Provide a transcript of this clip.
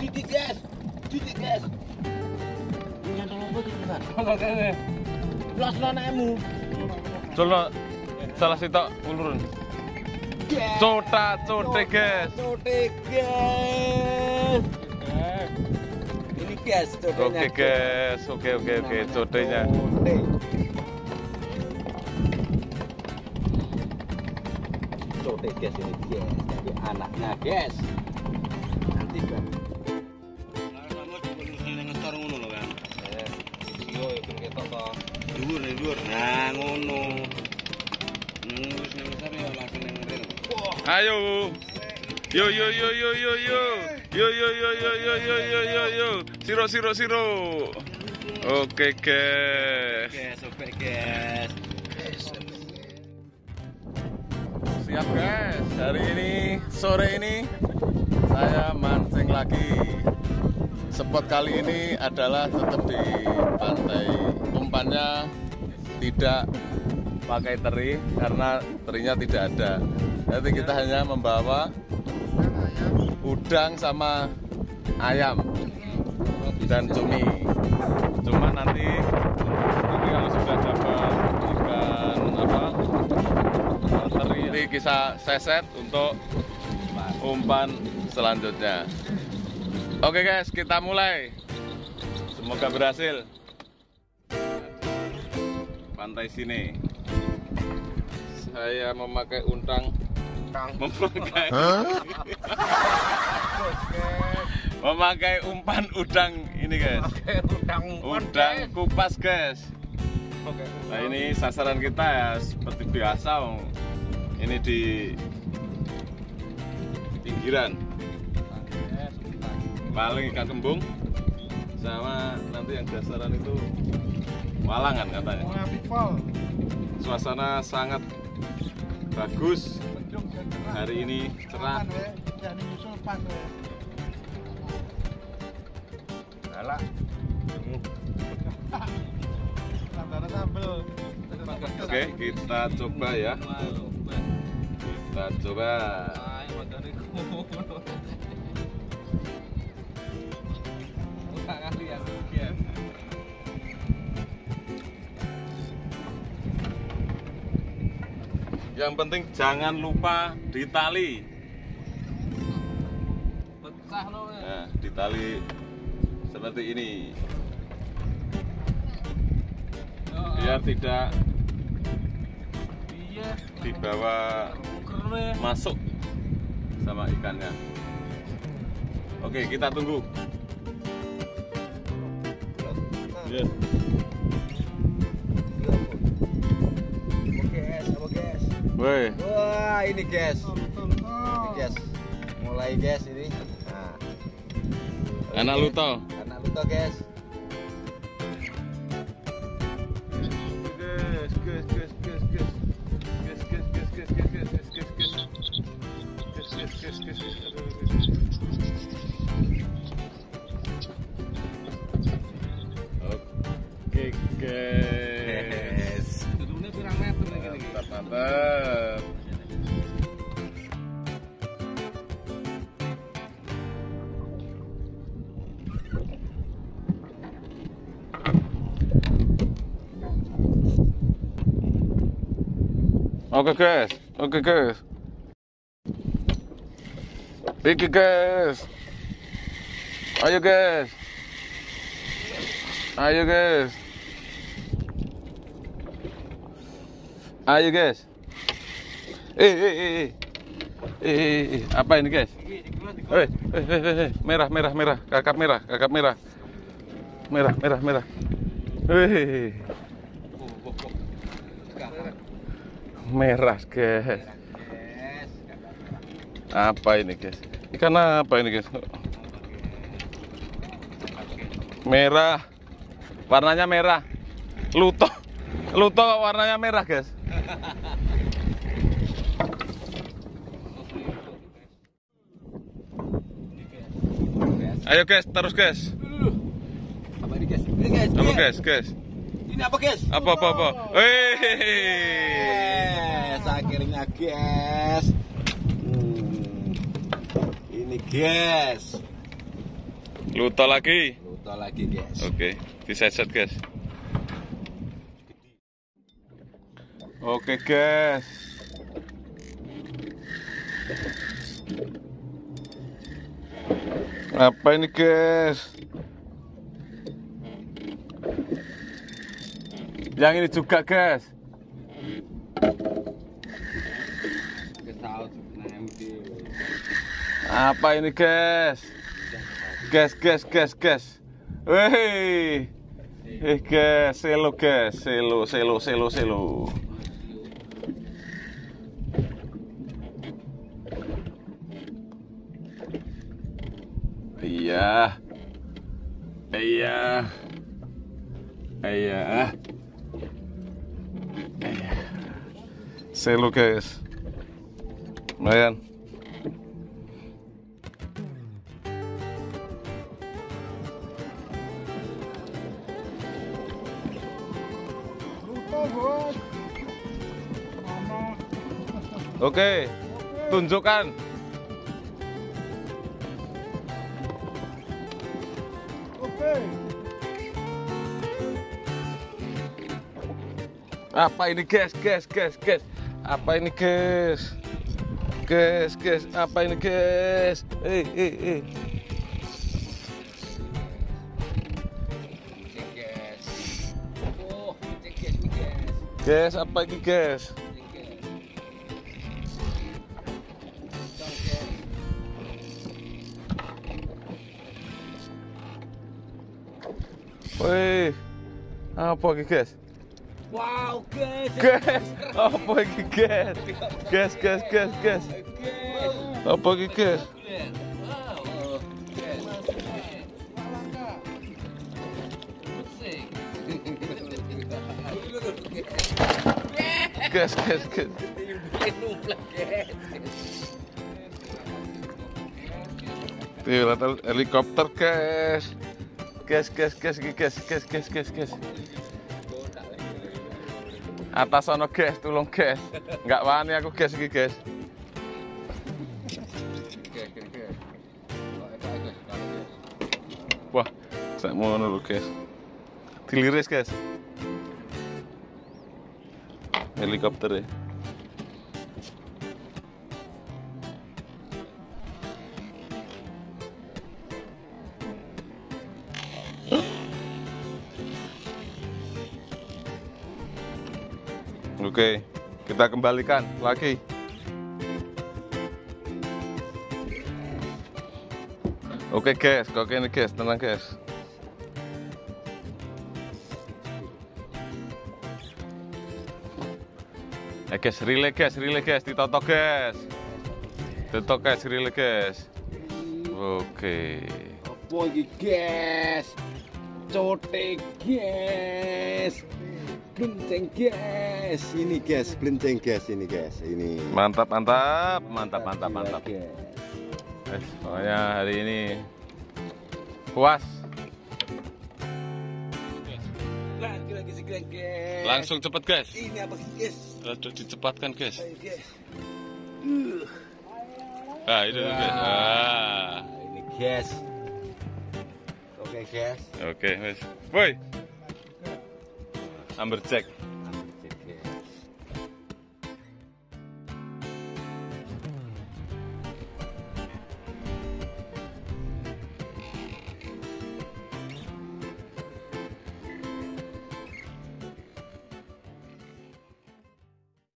Cuti guys. Nyantol apa gitu kan? Los anakmu. Coba salah sitok ulurun. Cothe guys. Ini guys, Oke guys, oke, cothenya. Cothe guys ini guys, tapi anaknya guys. Nanti bang. Dhuwur. Nah, ngono. Ayo. Yo. Siro. Oke guys. Guys. Siap guys. Hari ini sore ini saya mancing lagi. Spot kali ini adalah tetap di pantai. Umpannya tidak pakai teri karena terinya tidak ada. Nanti kita hanya membawa udang sama ayam dan cumi. Cuma nanti kalau sudah dapat ikan teri bisa seset untuk umpan selanjutnya. Oke guys, kita mulai. Semoga berhasil. Pantai sini. Saya memakai memakai umpan udang ini guys. Udang kupas guys. Nah ini sasaran kita ya seperti biasa. Ini di pinggiran. Paling ikan kembung sama nanti yang dasaran itu walangan katanya. Suasana sangat bagus hari ini, cerah. Oke, kita coba ya. Kita coba. Yang penting jangan lupa ditali. Nah, ditali seperti ini. Biar tidak dibawa masuk sama ikannya. Oke, kita tunggu. Ya. Woi. Wah, ini guys. Mulai guys ini. Nah. Anak Luto. Guys. Oke guys. Turunnya pirang meter lagi. Mantap. Oke guys. Pergi guys. Ayo guys. Apa ini guys? Merah. Kakap merah. Merah guys. Apa ini guys? Ikan apa ini guys? Merah. Warnanya merah. Luto warnanya merah guys. Ayo guys, terus guys. Apa ini guys? Apa guys? Ini apa guys? Apa? Akhirnya guys. Ini guys. Luto lagi. Luto lagi guys. Oke, diseset guys. Oke guys. Apa ini guys? Yang ini juga guys. Apa ini guys? Guys. Wih. Guys, selo guys, selo. Iya. Selo guys. Lumayan. Oke, tunjukkan. Apa ini guys? Apa ini guys? Apa ini guys? Guys, apa ini guys? Wih, apa ini guys? Wow guys. Apa ini guys? Guys. Apa ini guys? Guys. Tuh, helikopter guys. Guys. Atas sono guys, tolong guys. Enggak wani aku guys iki guys. Wah, sak mono lho guys. Diliris guys. Helikopter ya. Oke, kita kembalikan lagi. Oke guys, kok ini guys, tenang guys. Guys, relay guys, ditotok guys. Ditotok guys, relay guys. Oke. Apa iki guys? Cothe guys. Blenceng guys, ini guys, blenceng guys, ini guys, ini. Mantap. Guys. Pokoknya hari ini puas. Guys. Langsung cepet guys. Ini apa guys? Sudah dicepatkan guys. Ayo, guys. Nah itu guys. Ini guys. Oke guys. Oke guys. Woi. Amber cek.